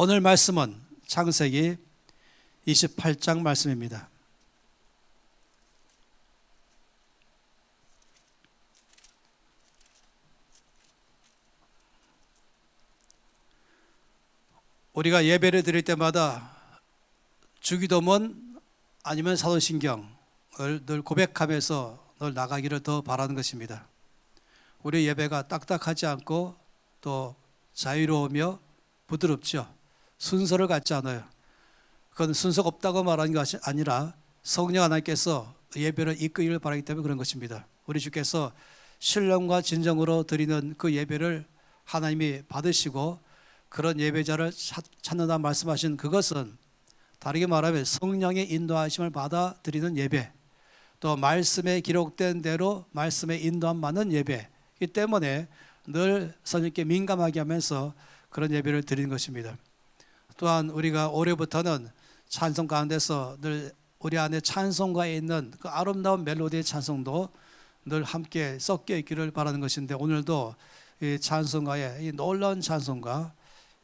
오늘 말씀은 창세기 28장 말씀입니다. 우리가 예배를 드릴 때마다 주기도문 아니면 사도신경을 늘 고백하면서 늘 나가기를 더 바라는 것입니다. 우리 예배가 딱딱하지 않고 또 자유로우며 부드럽죠. 순서를 갖지 않아요. 그건 순서가 없다고 말하는 것이 아니라 성령 하나님께서 예배를 이끌기를 바라기 때문에 그런 것입니다. 우리 주께서 신령과 진정으로 드리는 그 예배를 하나님이 받으시고 그런 예배자를 찾는다 말씀하신 그것은 다르게 말하면 성령의 인도하심을 받아 드리는 예배, 또 말씀에 기록된 대로 말씀에 인도함 받는 예배이기 때문에 늘 성령께 민감하게 하면서 그런 예배를 드리는 것입니다. 또한 우리가 올해부터는 찬송 가운데서 늘 우리 안에 찬송가에 있는 그 아름다운 멜로디의 찬송도 늘 함께 섞여 있기를 바라는 것인데, 오늘도 이 찬송가에 이 놀라운 찬송가,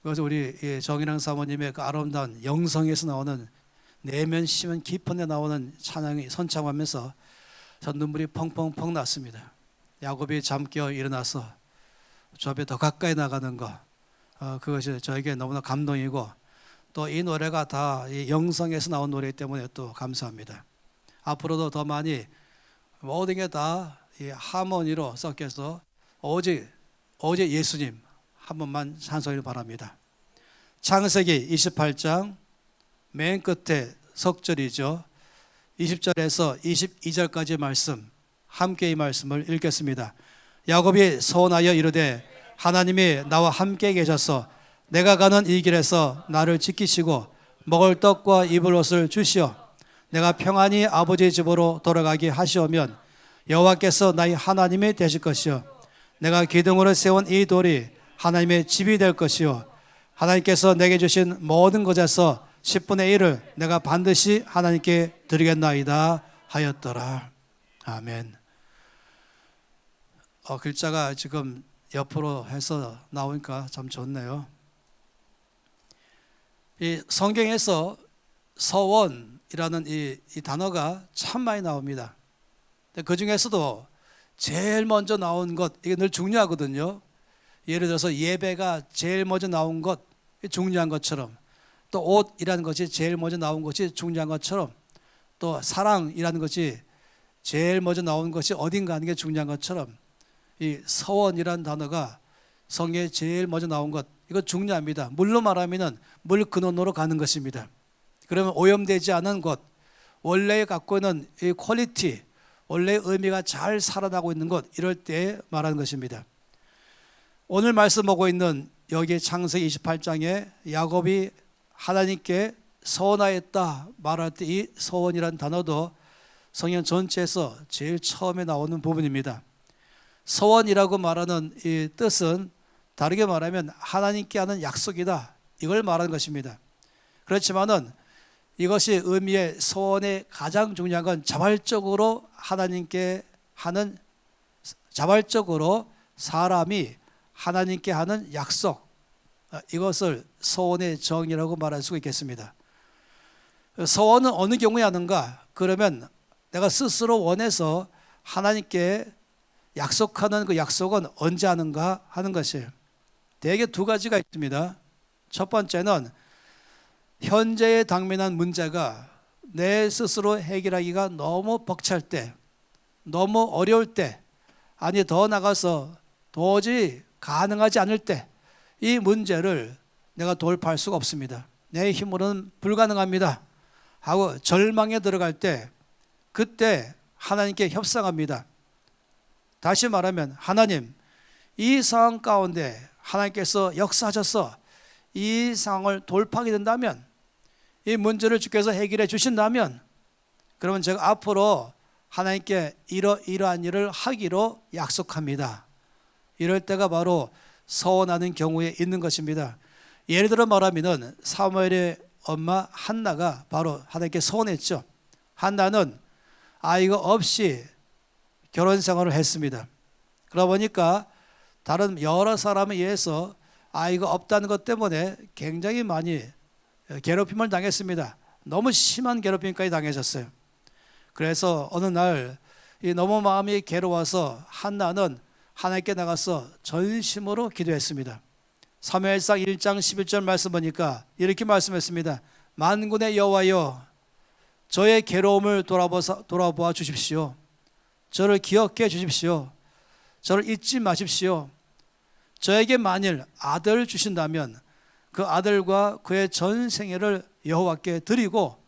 그래서 우리 정인왕 사모님의 그 아름다운 영성에서 나오는 내면 심은 깊은 데 나오는 찬양이 선창하면서 전 눈물이 펑펑펑 났습니다. 야곱이 잠깨어 일어나서 주 앞에 더 가까이 나가는 것, 그것이 저에게 너무나 감동이고, 또 이 노래가 다 이 영성에서 나온 노래이기 때문에 또 감사합니다. 앞으로도 더 많이 모든 게 다 이 하모니로 섞여서 오직 예수님 한 번만 찬송을 바랍니다. 창세기 28장 맨 끝에 석절이죠. 20절에서 22절까지 말씀, 함께 이 말씀을 읽겠습니다. 야곱이 서원하여 이르되 하나님이 나와 함께 계셔서 내가 가는 이 길에서 나를 지키시고 먹을 떡과 입을 옷을 주시어 내가 평안히 아버지 집으로 돌아가게 하시오면 여호와께서 나의 하나님이 되실 것이요 내가 기둥으로 세운 이 돌이 하나님의 집이 될 것이요 하나님께서 내게 주신 모든 것에서 10분의 1을 내가 반드시 하나님께 드리겠나이다 하였더라. 아멘. 글자가 지금 옆으로 해서 나오니까 참 좋네요. 이 성경에서 서원이라는 이 단어가 참 많이 나옵니다. 그 중에서도 제일 먼저 나온 것, 이게 늘 중요하거든요. 예를 들어서 예배가 제일 먼저 나온 것, 중요한 것처럼, 또 옷이라는 것이 제일 먼저 나온 것이 중요한 것처럼, 또 사랑이라는 것이 제일 먼저 나온 것이 어딘가 하는 게 중요한 것처럼, 이 서원이라는 단어가 성경에 제일 먼저 나온 것, 이거 중요합니다. 물로 말하면 물 근원으로 가는 것입니다. 그러면 오염되지 않은 것, 원래 갖고 있는 이 퀄리티, 원래의 의미가 잘 살아나고 있는 것, 이럴 때 말하는 것입니다. 오늘 말씀 보고 있는 여기 창세기 28장에 야곱이 하나님께 서원하였다 말할 때 이 서원이라는 단어도 성경 전체에서 제일 처음에 나오는 부분입니다. 서원이라고 말하는 이 뜻은 다르게 말하면 하나님께 하는 약속이다, 이걸 말하는 것입니다. 그렇지만은 이것이 의미의 서원의 가장 중요한 건 자발적으로 하나님께 하는, 자발적으로 사람이 하나님께 하는 약속, 이것을 서원의 정의라고 말할 수가 있겠습니다. 서원은 어느 경우에 하는가? 그러면 내가 스스로 원해서 하나님께 약속하는 그 약속은 언제 하는가 하는 것이에요. 대개 두 가지가 있습니다. 첫 번째는 현재에 당면한 문제가 내 스스로 해결하기가 너무 벅찰 때, 너무 어려울 때, 아니 더 나가서 도저히 가능하지 않을 때, 이 문제를 내가 돌파할 수가 없습니다. 내 힘으로는 불가능합니다 하고 절망에 들어갈 때, 그때 하나님께 협상합니다. 다시 말하면 하나님, 이 상황 가운데 하나님께서 역사하셔서 이 상황을 돌파하게 된다면, 이 문제를 주께서 해결해 주신다면, 그러면 제가 앞으로 하나님께 이러한 일을 하기로 약속합니다. 이럴 때가 바로 서원하는 경우에 있는 것입니다. 예를 들어 말하면 사무엘의 엄마 한나가 바로 하나님께 서원했죠. 한나는 아이가 없이 결혼 생활을 했습니다. 그러다 보니까 다른 여러 사람에 의해서 아이가 없다는 것 때문에 굉장히 많이 괴롭힘을 당했습니다. 너무 심한 괴롭힘까지 당하셨어요. 그래서 어느 날 너무 마음이 괴로워서 한나는 하나님께 나가서 전심으로 기도했습니다. 사무엘상 1장 11절 말씀 보니까 이렇게 말씀했습니다. 만군의 여호와여, 저의 괴로움을 돌아보아 주십시오. 저를 기억해 주십시오. 저를 잊지 마십시오. 저에게 만일 아들을 주신다면 그 아들과 그의 전 생애를 여호와께 드리고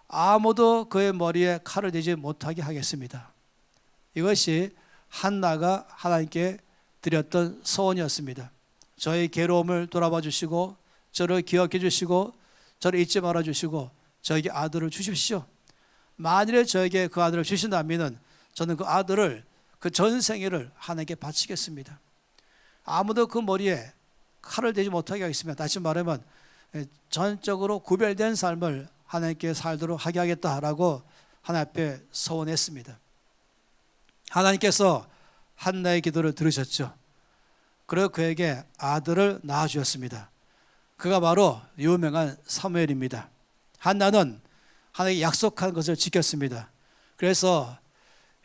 아무도 그의 머리에 칼을 대지 못하게 하겠습니다. 이것이 한나가 하나님께 드렸던 소원이었습니다. 저의 괴로움을 돌아봐 주시고 저를 기억해 주시고 저를 잊지 말아 주시고 저에게 아들을 주십시오. 만일에 저에게 그 아들을 주신다면 저는 그 아들을 그 전생애를 하나님께 바치겠습니다. 아무도 그 머리에 칼을 대지 못하게 하겠습니다. 다시 말하면 전적으로 구별된 삶을 하나님께 살도록 하게 하겠다라고 하나님 앞에 소원했습니다. 하나님께서 한나의 기도를 들으셨죠. 그리고 그에게 아들을 낳아주셨습니다. 그가 바로 유명한 사무엘입니다. 한나는 하나님께 약속한 것을 지켰습니다. 그래서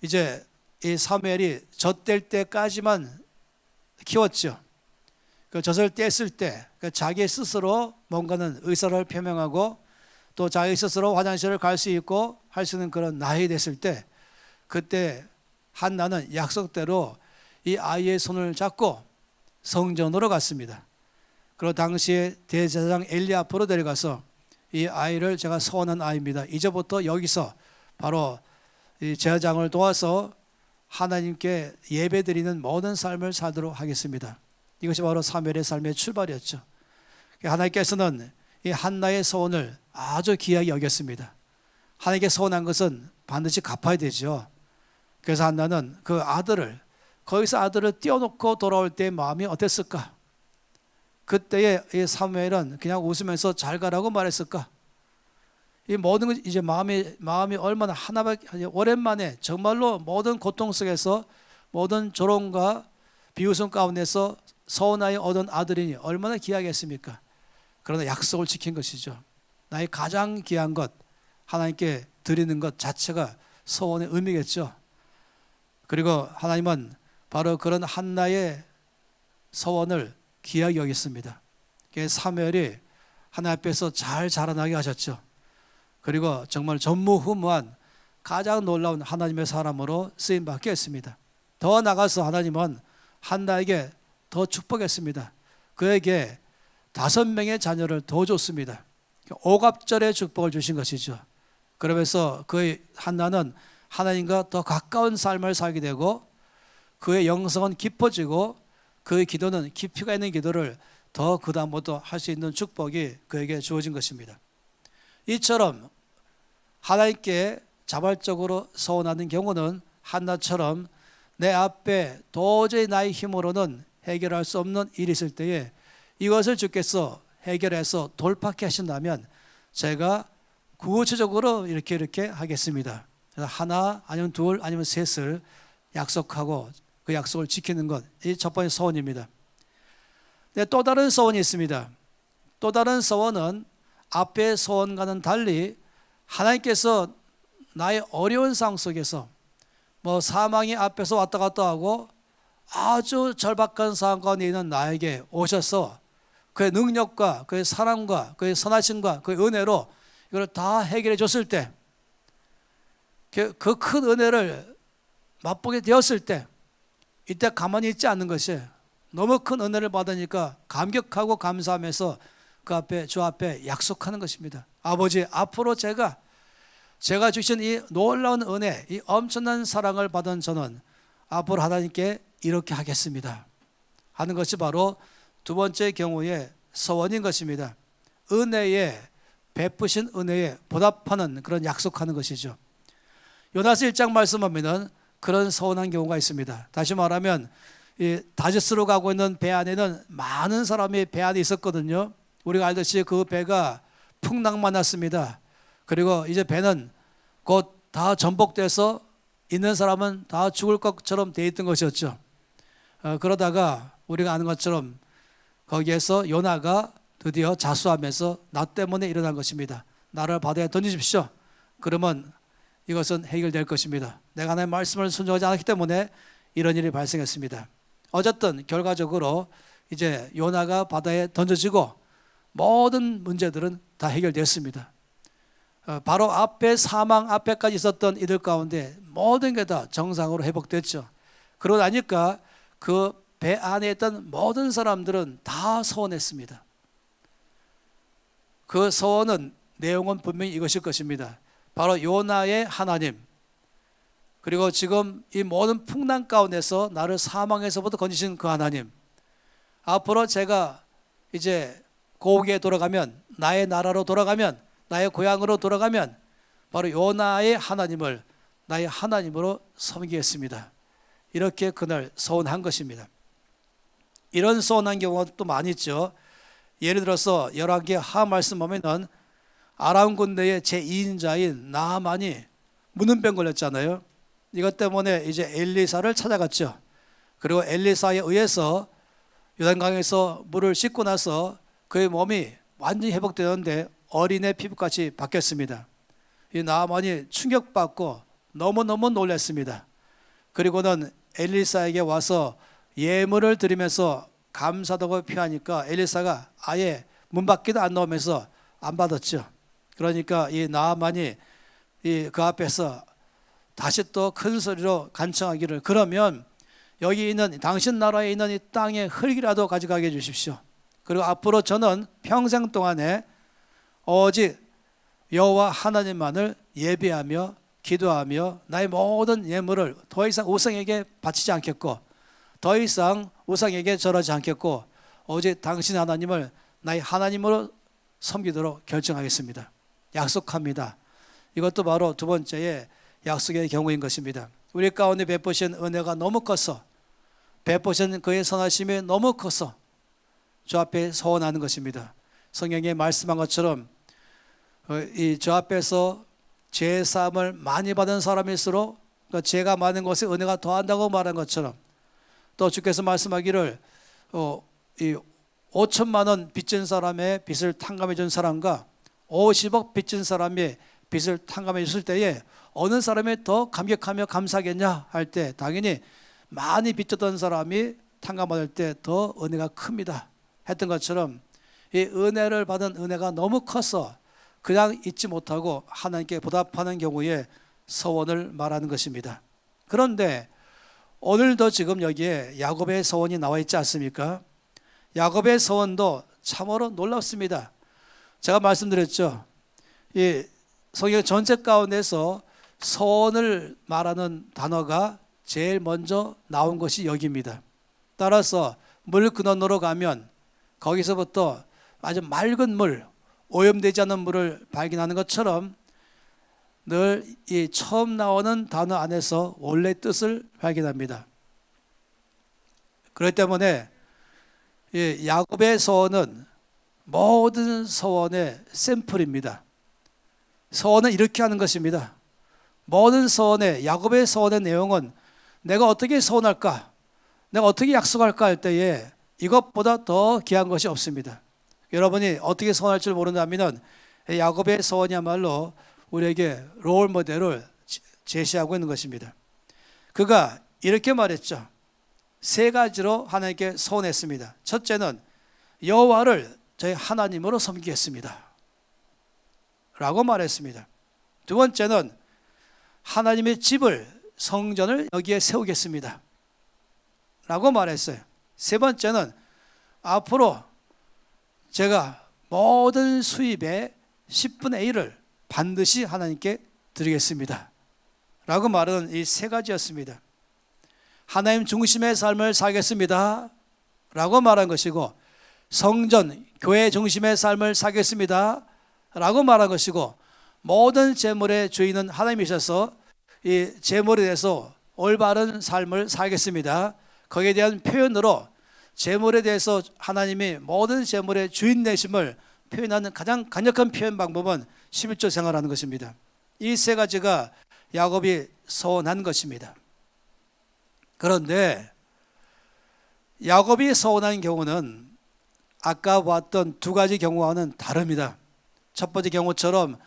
이제 이 사무엘이 젖될 때까지만 키웠죠. 그 젖을 뗐을 때 자기 스스로 뭔가는 의사를 표명하고 또 자기 스스로 화장실을 갈 수 있고 할 수 있는 그런 나이 됐을 때 그때 한나는 약속대로 이 아이의 손을 잡고 성전으로 갔습니다. 그리고 당시에 대제사장 엘리 앞으로 데려가서 이 아이를 제가 소원한 아이입니다. 이제부터 여기서 바로 이 제사장을 도와서 하나님께 예배드리는 모든 삶을 살도록 하겠습니다. 이것이 바로 사무엘의 삶의 출발이었죠. 하나님께서는 이 한나의 소원을 아주 귀하게 여겼습니다. 하나님께 소원한 것은 반드시 갚아야 되죠. 그래서 한나는 그 아들을 거기서 아들을 띄워놓고 돌아올 때의 마음이 어땠을까? 그때의 이 사무엘은 그냥 웃으면서 잘 가라고 말했을까? 이 모든 것 이제 마음이 얼마나 하나밖에 오랜만에 정말로 모든 고통 속에서 모든 조롱과 비웃음 가운데서 서운하여 얻은 아들이니 얼마나 귀하겠습니까? 그러나 약속을 지킨 것이죠. 나의 가장 귀한 것 하나님께 드리는 것 자체가 소원의 의미겠죠. 그리고 하나님은 바로 그런 한나의 소원을 귀하게 여겼습니다. 사무엘이 하나님 앞에서 잘 자라나게 하셨죠. 그리고 정말 전무후무한 가장 놀라운 하나님의 사람으로 쓰임받게 했습니다. 더 나아가서 하나님은 한나에게 더 축복했습니다. 그에게 5명의 자녀를 더 줬습니다. 오갑절의 축복을 주신 것이죠. 그러면서 그의 한나는 하나님과 더 가까운 삶을 살게 되고 그의 영성은 깊어지고 그의 기도는 깊이가 있는 기도를 더 그 다음부터 할 수 있는 축복이 그에게 주어진 것입니다. 이처럼 하나님께 자발적으로 소원하는 경우는 한나처럼 내 앞에 도저히 나의 힘으로는 해결할 수 없는 일이 있을 때에 이것을 주께서 해결해서 돌파케 하신다면 제가 구체적으로 이렇게 하겠습니다. 그래서 하나 아니면 둘 아니면 셋을 약속하고 그 약속을 지키는 것, 이 첫 번째 소원입니다. 네, 또 다른 소원이 있습니다. 또 다른 소원은 앞의 소원과는 달리 하나님께서 나의 어려운 상황 속에서 사망이 앞에서 왔다 갔다 하고 아주 절박한 상황 가운데 있는 나에게 오셔서 그의 능력과 그의 사랑과 그의 선하심과 그의 은혜로 이걸 다 해결해 줬을 때 그 큰 은혜를 맛보게 되었을 때 이때 가만히 있지 않는 것이 너무 큰 은혜를 받으니까 감격하고 감사하면서 그 앞에 주 앞에 약속하는 것입니다. 아버지, 앞으로 제가 주신 이 놀라운 은혜, 이 엄청난 사랑을 받은 저는 앞으로 하나님께 이렇게 하겠습니다 하는 것이 바로 두 번째 경우의 소원인 것입니다. 은혜에 베푸신 은혜에 보답하는 그런 약속하는 것이죠. 요나스 1장 말씀하면 그런 서운한 경우가 있습니다. 다시 말하면 이 다저스로 가고 있는 배 안에는 많은 사람이 배 안에 있었거든요. 우리가 알듯이 그 배가 풍랑만 났습니다. 그리고 이제 배는 곧 다 전복돼서 있는 사람은 다 죽을 것처럼 돼 있던 것이었죠. 그러다가 우리가 아는 것처럼 거기에서 요나가 드디어 자수하면서 나 때문에 일어난 것입니다. 나를 바다에 던지십시오. 그러면 이것은 해결될 것입니다. 내가 하나님의 말씀을 순종하지 않았기 때문에 이런 일이 발생했습니다. 어쨌든 결과적으로 이제 요나가 바다에 던져지고 모든 문제들은 다 해결됐습니다. 바로 앞에 사망 앞에까지 있었던 이들 가운데 모든 게 다 정상으로 회복됐죠. 그러고 나니까 그 배 안에 있던 모든 사람들은 다 서원했습니다. 그 서원은 내용은 분명히 이것일 것입니다. 바로 요나의 하나님, 그리고 지금 이 모든 풍랑 가운데서 나를 사망에서부터 건지신 그 하나님, 앞으로 제가 이제 고국에 돌아가면, 나의 나라로 돌아가면, 나의 고향으로 돌아가면 바로 요나의 하나님을 나의 하나님으로 섬기겠습니다. 이렇게 그날 서원한 것입니다. 이런 서원한 경우가 또 많이 있죠. 예를 들어서 열왕기 하 말씀 보면은 아람 군대의 제2인자인 나아만이 문은병 걸렸잖아요. 이것 때문에 이제 엘리사를 찾아갔죠. 그리고 엘리사에 의해서 요단강에서 물을 씻고 나서 그의 몸이 완전히 회복되었는데 어린애 피부같이 바뀌었습니다. 이 나아만이 충격받고 너무너무 놀랐습니다. 그리고는 엘리사에게 와서 예물을 드리면서 감사하다고 표하니까 엘리사가 아예 문 밖에도 안 나오면서 안 받았죠. 그러니까 이 나아만이 그 앞에서 다시 또 큰 소리로 간청하기를, 그러면 여기 있는 당신 나라에 있는 이 땅의 흙이라도 가져가게 해주십시오. 그리고 앞으로 저는 평생 동안에 오직 여호와 하나님만을 예배하며 기도하며 나의 모든 예물을 더 이상 우상에게 바치지 않겠고, 더 이상 우상에게 절하지 않겠고, 오직 당신 하나님을 나의 하나님으로 섬기도록 결정하겠습니다. 약속합니다. 이것도 바로 두 번째의 약속의 경우인 것입니다. 우리 가운데 베푸신 은혜가 너무 커서, 베푸신 그의 선하심이 너무 커서 주 앞에 서원하는 것입니다. 성경에 말씀한 것처럼 저 앞에서 죄 사함을 많이 받은 사람일수록 죄가 많은 곳에 은혜가 더한다고 말한 것처럼, 또 주께서 말씀하기를 5천만 원 빚진 사람의 빚을 탕감해 준 사람과 50억 빚진 사람의 빚을 탕감해 줬을 때에 어느 사람이 더 감격하며 감사하겠냐 할 때, 당연히 많이 빚졌던 사람이 탕감받을 때 더 은혜가 큽니다 했던 것처럼, 이 은혜를 받은 은혜가 너무 커서 그냥 잊지 못하고 하나님께 보답하는 경우에 서원을 말하는 것입니다. 그런데 오늘도 지금 여기에 야곱의 서원이 나와 있지 않습니까? 야곱의 서원도 참으로 놀랍습니다. 제가 말씀드렸죠. 이 성경 전체 가운데서 서원을 말하는 단어가 제일 먼저 나온 것이 여기입니다. 따라서 물 근원으로 가면 거기서부터 아주 맑은 물, 오염되지 않은 물을 발견하는 것처럼 늘 이 처음 나오는 단어 안에서 원래 뜻을 발견합니다. 그렇기 때문에 이 야곱의 서원은 모든 서원의 샘플입니다. 서원은 이렇게 하는 것입니다. 모든 서원의, 야곱의 서원의 내용은 내가 어떻게 서원할까, 내가 어떻게 약속할까 할 때에 이것보다 더 귀한 것이 없습니다. 여러분이 어떻게 서원할 줄 모른다면 야곱의 서원이야말로 우리에게 롤 모델을 제시하고 있는 것입니다. 그가 이렇게 말했죠. 세 가지로 하나님께 서원했습니다. 첫째는 여호와를 저희 하나님으로 섬기겠습니다 라고 말했습니다. 두 번째는 하나님의 집을, 성전을 여기에 세우겠습니다 라고 말했어요. 세 번째는 앞으로 제가 모든 수입의 10분의 1을 반드시 하나님께 드리겠습니다 라고 말하는 이 세 가지였습니다. 하나님 중심의 삶을 살겠습니다 라고 말한 것이고, 성전, 교회 중심의 삶을 살겠습니다 라고 말한 것이고, 모든 재물의 주인은 하나님이셔서 이 재물에 대해서 올바른 삶을 살겠습니다. 거기에 대한 표현으로 재물에 대해서 하나님이 모든 재물의 주인 되심을 표현하는 가장 강력한 표현 방법은 11조 생활하는 것입니다. 이 세 가지가 야곱이 서원한 것입니다. 그런데 야곱이 서원한 경우는 아까 봤던 두 가지 경우와는 다릅니다. 첫 번째 경우처럼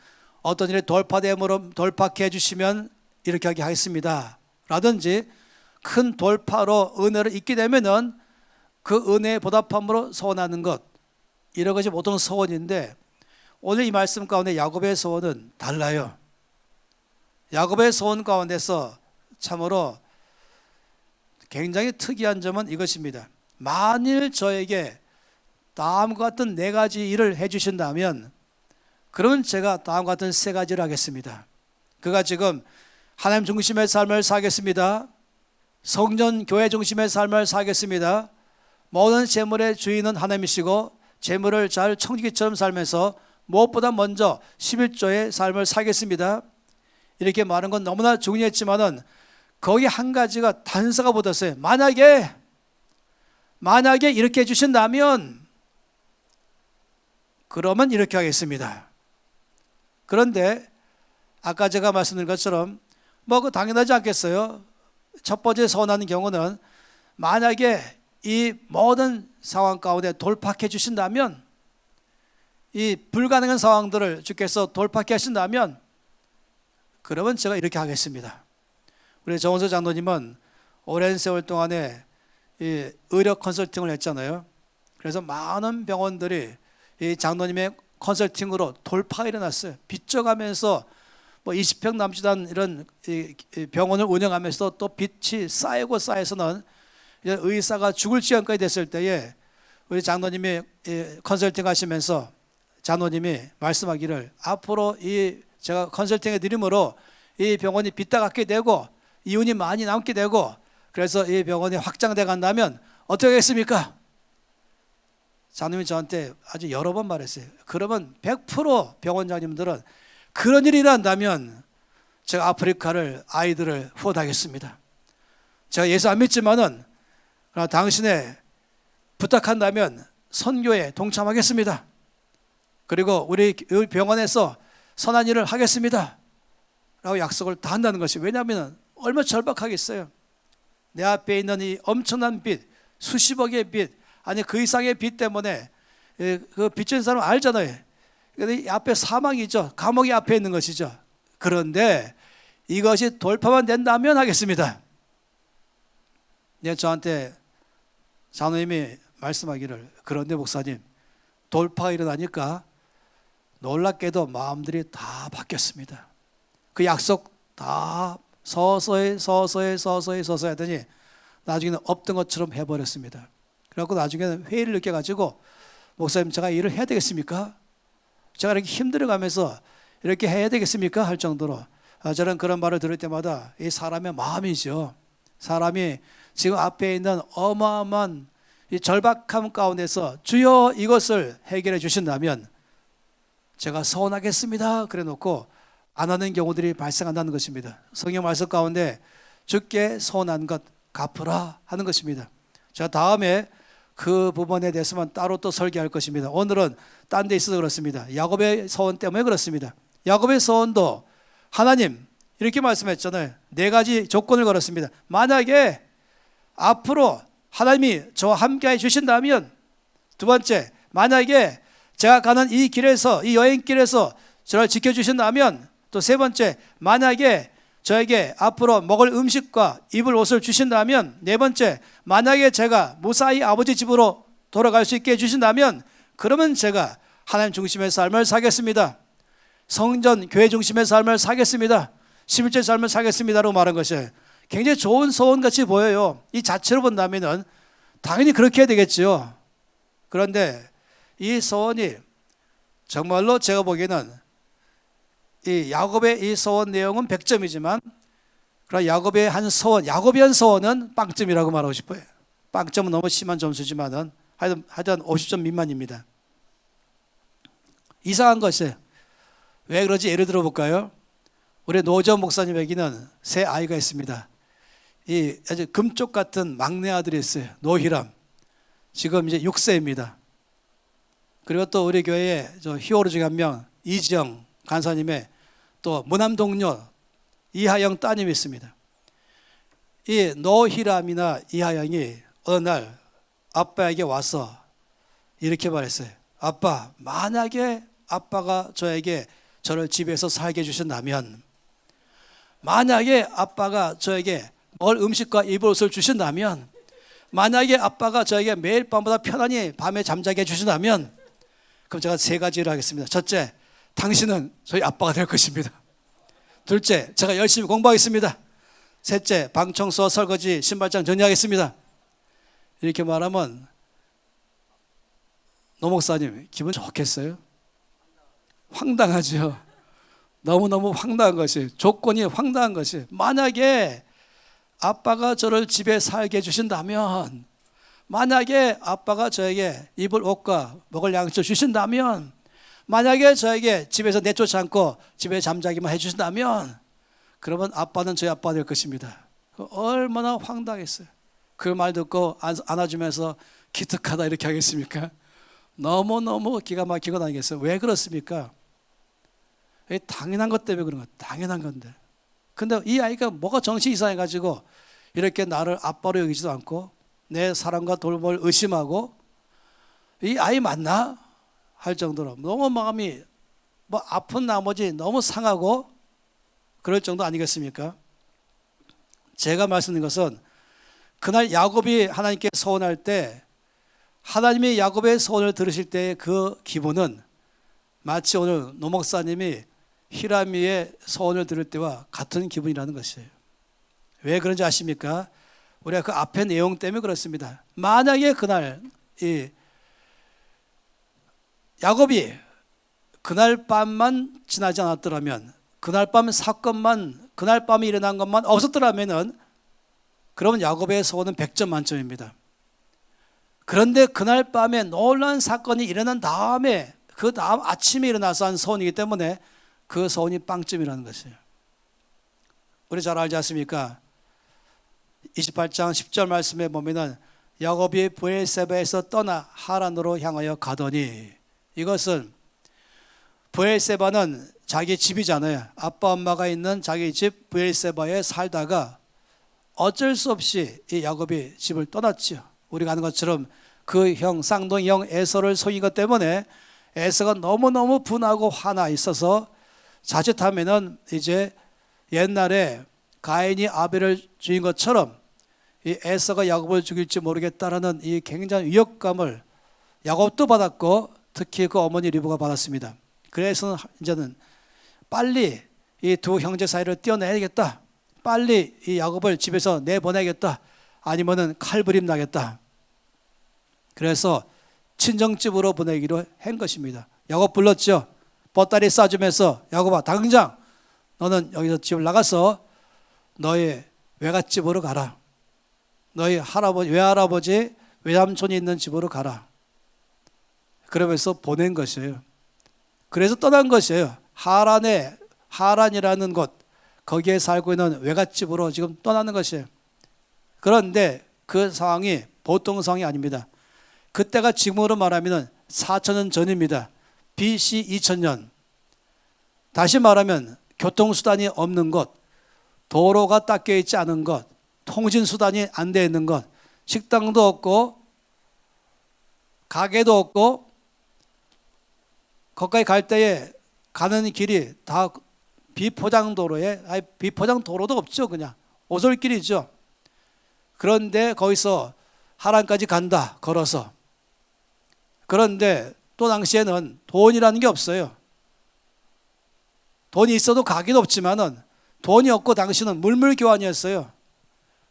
어떤 일이 돌파됨으로 돌파케 해주시면 이렇게 하게 하겠습니다 라든지 큰 돌파로 은혜를 잊게 되면은 그 은혜에 보답함으로 소원하는 것, 이런 것이 보통 소원인데 오늘 이 말씀 가운데 야곱의 소원은 달라요. 야곱의 소원 가운데서 참으로 굉장히 특이한 점은 이것입니다. 만일 저에게 다음과 같은 네 가지 일을 해주신다면 그러면 제가 다음과 같은 세 가지를 하겠습니다. 그가 지금 하나님 중심의 삶을 살겠습니다. 성전 교회 중심의 삶을 살겠습니다. 모든 재물의 주인은 하나님이시고 재물을 잘 청지기처럼 살면서 무엇보다 먼저 11조의 삶을 살겠습니다. 이렇게 말하는 건 너무나 중요했지만은 거기 한 가지가 단서가 붙었어요. 만약에 이렇게 해주신다면 그러면 이렇게 하겠습니다. 그런데 아까 제가 말씀드린 것처럼 그 당연하지 않겠어요? 첫 번째 소원하는 경우는 만약에 이 모든 상황 가운데 돌파해 주신다면, 이 불가능한 상황들을 주께서 돌파해 하신다면 그러면 제가 이렇게 하겠습니다. 우리 정원석 장로님은 오랜 세월 동안에 이 의료 컨설팅을 했잖아요. 그래서 많은 병원들이 이 장로님의 컨설팅으로 돌파가 일어났어요. 빚져가면서 20평 남짓 한 이런 병원을 운영하면서 또 빚이 쌓이고 쌓여서는 의사가 죽을 지경까지 됐을 때에 우리 장로님이 컨설팅 하시면서 장로님이 말씀하기를 앞으로 제가 컨설팅해 드림으로 이 병원이 빚다 갚게 되고 이윤이 많이 남게 되고 그래서 이 병원이 확장돼 간다면 어떻게 하겠습니까? 장로님이 저한테 아주 여러 번 말했어요. 그러면 100% 병원장님들은 그런 일이 일어난다면 제가 아프리카를 아이들을 후원하겠습니다. 제가 예수 안 믿지만은 그러나 당신의 부탁한다면 선교에 동참하겠습니다. 그리고 우리 병원에서 선한 일을 하겠습니다 라고 약속을 다 한다는 것이, 왜냐하면 얼마나 절박하겠어요. 내 앞에 있는 이 엄청난 빚, 수십억의 빚, 아니 그 이상의 빚 때문에 그 빚진 사람 알잖아요. 이 앞에 사망이죠. 감옥이 앞에 있는 것이죠. 그런데 이것이 돌파만 된다면 하겠습니다. 저한테 장로님이 말씀하기를, 그런데 목사님 돌파가 일어나니까 놀랍게도 마음들이 다 바뀌었습니다. 그 약속 다 서서히 하더니 나중에는 없던 것처럼 해버렸습니다. 그래갖고 나중에는 회의를 느껴가지고 목사님 제가 일을 해야 되겠습니까? 제가 이렇게 힘들어가면서 이렇게 해야 되겠습니까? 할 정도로 저는 그런 말을 들을 때마다 이 사람의 마음이죠. 사람이 지금 앞에 있는 어마어마한 이 절박함 가운데서 주여 이것을 해결해 주신다면 제가 서원하겠습니다 그래 놓고 안 하는 경우들이 발생한다는 것입니다. 성경 말씀 가운데 주께 서원한 것 갚으라 하는 것입니다. 제가 다음에 그 부분에 대해서만 따로 또 설계할 것입니다. 오늘은 딴 데 있어서 그렇습니다. 야곱의 서원 때문에 그렇습니다. 야곱의 서원도 하나님 이렇게 말씀했잖아요. 네 가지 조건을 걸었습니다. 만약에 앞으로 하나님이 저와 함께 해 주신다면, 두 번째, 만약에 제가 가는 이 길에서, 이 여행길에서 저를 지켜주신다면, 또 세 번째, 만약에 저에게 앞으로 먹을 음식과 입을 옷을 주신다면, 네 번째, 만약에 제가 무사히 아버지 집으로 돌아갈 수 있게 해주신다면 그러면 제가 하나님 중심의 삶을 살겠습니다. 성전, 교회 중심의 삶을 살겠습니다. 11조 삶을 살겠습니다라고 말한 것이에요. 굉장히 좋은 소원같이 보여요. 이 자체로 본다면 당연히 그렇게 해야 되겠죠. 그런데 이 소원이 정말로 제가 보기에는 이 야곱의 이 소원 내용은 100점이지만 그러나 야곱의 한 소원은 빵점이라고 말하고 싶어요. 빵점은 너무 심한 점수지만은 하여튼 50점 미만입니다. 이상한 것이에요. 왜 그런지 예를 들어 볼까요? 우리 노전 목사님에게는 세 아이가 있습니다. 이 아주 금쪽 같은 막내 아들이 있어요. 노희람. 지금 이제 6세입니다. 그리고 또 우리 교회에 히어로 중에 한 명 이지영 간사님의 또 무남 동료 이하영 따님이 있습니다. 이 노희람이나 이하영이 어느 날 아빠에게 와서 이렇게 말했어요. 아빠, 만약에 아빠가 저를 집에서 살게 해주신다면, 만약에 아빠가 저에게 먹을 음식과 입을 옷을 주신다면, 만약에 아빠가 저에게 매일 밤보다 편안히 밤에 잠자게 해주신다면, 그럼 제가 세 가지를 하겠습니다. 첫째, 당신은 저희 아빠가 될 것입니다. 둘째, 제가 열심히 공부하겠습니다. 셋째, 방 청소와 설거지, 신발장 정리하겠습니다. 이렇게 말하면 노 목사님 기분 좋겠어요? 황당하죠. 너무너무 황당한 것이, 조건이 황당한 것이, 만약에 아빠가 저를 집에 살게 해주신다면, 만약에 아빠가 저에게 입을 옷과 먹을 양식을 주신다면, 만약에 저에게 집에서 내쫓지 않고 집에 잠자기만 해주신다면, 그러면 아빠는 저희 아빠가 될 것입니다. 얼마나 황당했어요. 그 말 듣고 안아주면서 기특하다 이렇게 하겠습니까? 너무너무 기가 막히고 다니겠어요. 왜 그렇습니까? 당연한 것 때문에 그런 거예요. 당연한 건데. 근데 이 아이가 뭐가 정신이 이상해가지고 이렇게 나를 아빠로 여기지도 않고 내 사랑과 돌봄을 의심하고, 이 아이 맞나? 할 정도로 너무 마음이 아픈 나머지 너무 상하고 그럴 정도 아니겠습니까? 제가 말씀드린 것은, 그날 야곱이 하나님께 서원할 때, 하나님이 야곱의 서원을 들으실 때의 그 기분은 마치 오늘 노 목사님이 히라미의 서원을 들을 때와 같은 기분이라는 것이에요. 왜 그런지 아십니까? 우리가 그 앞의 내용 때문에 그렇습니다. 만약에 그날 이 야곱이 그날 밤만 지나지 않았더라면, 그날 밤 사건만, 그날 밤에 일어난 것만 없었더라면은, 그러면 야곱의 소원은 100점 만점입니다. 그런데 그날 밤에 놀라운 사건이 일어난 다음에, 그 다음 아침에 일어나서 한 소원이기 때문에 그 소원이 빵점이라는 것이에요. 우리 잘 알지 않습니까? 28장 10절 말씀에 보면은 야곱이 브엘세바에서 떠나 하란으로 향하여 가더니, 이것은 브엘세바는 자기 집이잖아요. 아빠 엄마가 있는 자기 집 브엘세바에 살다가 어쩔 수 없이 이 야곱이 집을 떠났죠. 우리가 아는 것처럼 그 형, 쌍둥이 형 에서를 속인 것 때문에 에서가 너무너무 분하고 화나 있어서 자칫하면은 이제 옛날에 가인이 아벨을 죽인 것처럼 이 에서가 야곱을 죽일지 모르겠다라는 이 굉장한 위협감을 야곱도 받았고, 특히 그 어머니 리브가 받았습니다. 그래서 이제는 빨리 이 두 형제 사이를 떼어내야겠다, 빨리 이 야곱을 집에서 내보내야겠다, 아니면은 칼부림 나겠다. 그래서 친정집으로 보내기로 한 것입니다. 야곱 불렀죠. 보따리 싸주면서, 야곱아, 당장 너는 여기서 집을 나가서 너의 외갓집으로 가라. 너희 할아버지, 외할아버지, 외삼촌이 있는 집으로 가라. 그러면서 보낸 것이에요. 그래서 떠난 것이에요. 하란이라는 곳, 거기에 살고 있는 외갓집으로 지금 떠나는 것이에요. 그런데 그 상황이 보통 상황이 아닙니다. 그때가 지금으로 말하면 4,000년 전입니다. BC 2000년. 다시 말하면 교통수단이 없는 곳, 도로가 닦여 있지 않은 곳, 통신수단이 안 되어 있는 곳, 식당도 없고 가게도 없고, 거기까지 갈 때에 가는 길이 다 비포장도로에, 비포장도로도 없죠. 그냥 오솔길이죠. 그런데 거기서 하란까지 간다, 걸어서. 그런데 또 당시에는 돈이라는 게 없어요. 돈이 있어도 가게도 없지만은 돈이 없고 당시는 물물교환이었어요.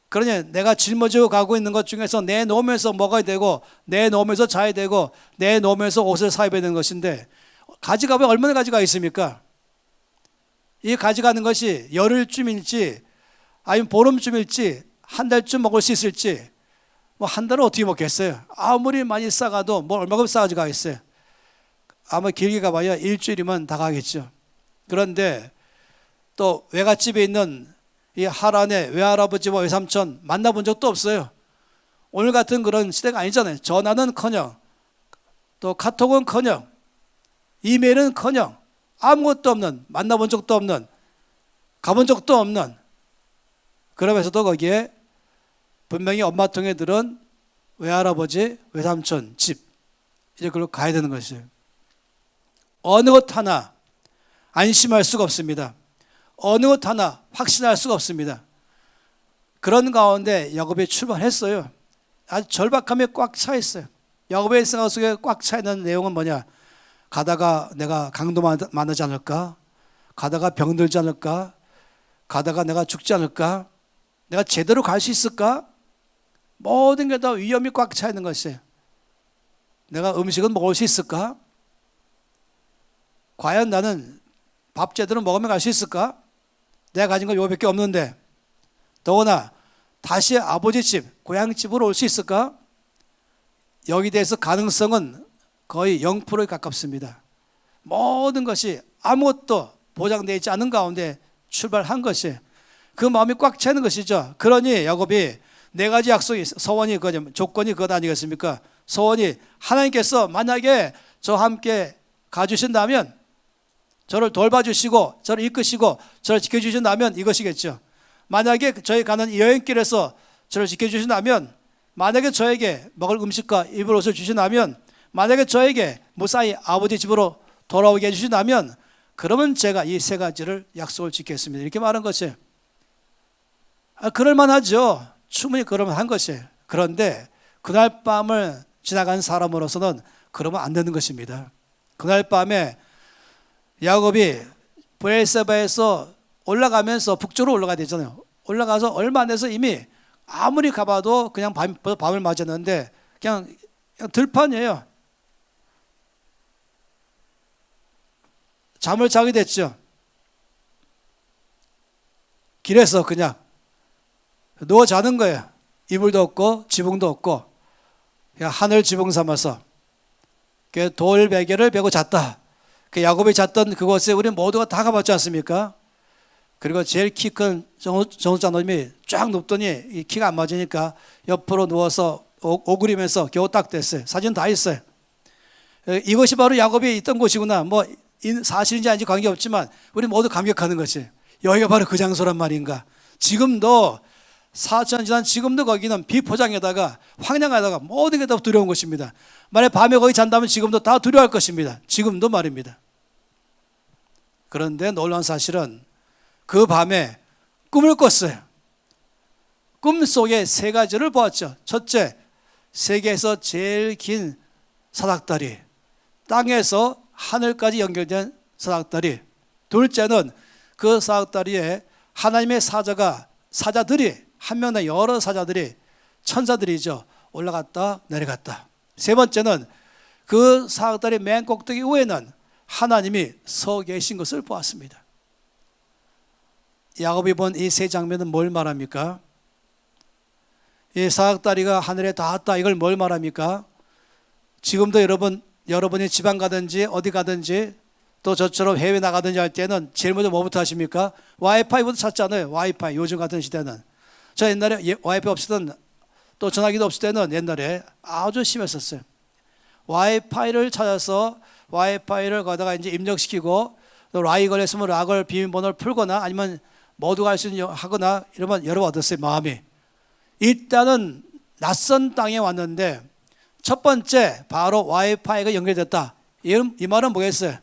그러니 내가 짊어지고 가고 있는 것 중에서 내놓으면서 먹어야 되고, 내놓으면서 자야 되고, 내놓으면서 옷을 사야 되는 것인데, 가져가면 얼마나 가져가 있습니까? 이 가져가는 것이 열흘쯤일지 아니면 보름쯤일지 한 달쯤 먹을 수 있을지, 한 달은 어떻게 먹겠어요? 아무리 많이 싸가도 얼마큼 싸가지고 가겠어요? 아마 길게 가봐야 일주일이면 다 가겠죠. 그런데 또 외갓집에 있는 이 하란의 외할아버지와 외삼촌 만나본 적도 없어요. 오늘 같은 그런 시대가 아니잖아요. 전화는커녕, 또 카톡은커녕, 이메일은커녕, 아무것도 없는, 만나본 적도 없는, 가본 적도 없는, 그러면서도 거기에 분명히 엄마 통에 들은 외할아버지, 외삼촌 집, 이제 그걸로 가야 되는 것이에요. 어느 것 하나 안심할 수가 없습니다. 어느 것 하나 확신할 수가 없습니다. 그런 가운데 야곱이 출발했어요. 아주 절박함에 꽉 차 있어요. 야곱의 생각 속에 꽉 차 있는 내용은 뭐냐? 가다가 내가 강도 만나지 않을까? 가다가 병들지 않을까? 가다가 내가 죽지 않을까? 내가 제대로 갈 수 있을까? 모든 게 다 위험이 꽉 차 있는 것이에요. 내가 음식은 먹을 수 있을까? 과연 나는 밥 제대로 먹으면 갈 수 있을까? 내가 가진 건 요거밖에 없는데, 더구나 다시 아버지 집, 고향집으로 올 수 있을까? 여기 대해서 가능성은 거의 0%에 가깝습니다. 모든 것이 아무것도 보장되어 있지 않은 가운데 출발한 것이 그 마음이 꽉 차는 것이죠. 그러니 야곱이 네 가지 약속이, 서원이, 조건이 그것 아니겠습니까? 서원이 하나님께서 만약에 저와 함께 가주신다면, 저를 돌봐주시고 저를 이끄시고 저를 지켜주신다면 이것이겠죠. 만약에 저희 가는 이 여행길에서 저를 지켜주신다면, 만약에 저에게 먹을 음식과 입을 옷을 주신다면, 만약에 저에게 무사히 아버지 집으로 돌아오게 해주신다면, 그러면 제가 이 세 가지를 약속을 지켰습니다. 이렇게 말한 것이에요. 그럴만하죠. 충분히 그럴만한 것이에요. 그런데 그날 밤을 지나간 사람으로서는 그러면 안 되는 것입니다. 그날 밤에 야곱이 브엘세바에서 올라가면서 북쪽으로 올라가야 되잖아요. 올라가서 얼마 안 돼서 이미 아무리 가봐도 그냥 밤을 맞았는데 그냥 들판이에요. 잠을 자게 됐죠. 길에서 그냥 누워 자는 거예요. 이불도 없고 지붕도 없고 그냥 하늘 지붕 삼아서 돌 베개를 베고 잤다. 야곱이 잤던 그곳에 우리 모두가 다 가봤지 않습니까? 그리고 제일 키 큰 정우 장로님이 쫙 눕더니 이 키가 안 맞으니까 옆으로 누워서 오그리면서 겨우 딱 됐어요. 사진 다 있어요. 이것이 바로 야곱이 있던 곳이구나. 뭐 사실인지 아닌지 관계없지만 우리 모두 감격하는 것이, 여기가 바로 그 장소란 말인가. 지금도 4천 지난 지금도 거기는 비포장에다가 황량하다가 모든 게 다 두려운 것입니다. 만약 밤에 거기 잔다면 지금도 다 두려워할 것입니다. 지금도 말입니다. 그런데 놀라운 사실은 그 밤에 꿈을 꿨어요. 꿈속에 세 가지를 보았죠. 첫째, 세계에서 제일 긴 사닥다리, 땅에서 하늘까지 연결된 사닥다리. 둘째는 그 사닥다리에 하나님의 사자들이 한 명당 여러 사자들이, 천사들이죠, 올라갔다 내려갔다. 세 번째는 그 사닥다리 맨 꼭대기 위에는 하나님이 서 계신 것을 보았습니다. 야곱이 본 이 세 장면은 뭘 말합니까? 이 사닥다리가 하늘에 닿았다, 이걸 뭘 말합니까? 지금도 여러분이 지방 가든지 어디 가든지 또 저처럼 해외 나가든지 할 때는 제일 먼저 뭐부터 하십니까? 와이파이부터 찾잖아요. 와이파이, 요즘 같은 시대는. 저 옛날에 와이파이 없을 때는, 또 전화기도 없을 때는 옛날에 아주 심했었어요. 와이파이를 찾아서 와이파이를 거기다가 이제 입력시키고, 또 락이 걸렸으면 락을 비밀번호를 풀거나 아니면 모두가 할 수 있는 하거나 이러면 여러 번 얻었어요. 마음이. 일단은 낯선 땅에 왔는데 첫 번째 바로 와이파이가 연결됐다. 이 말은 뭐겠어요?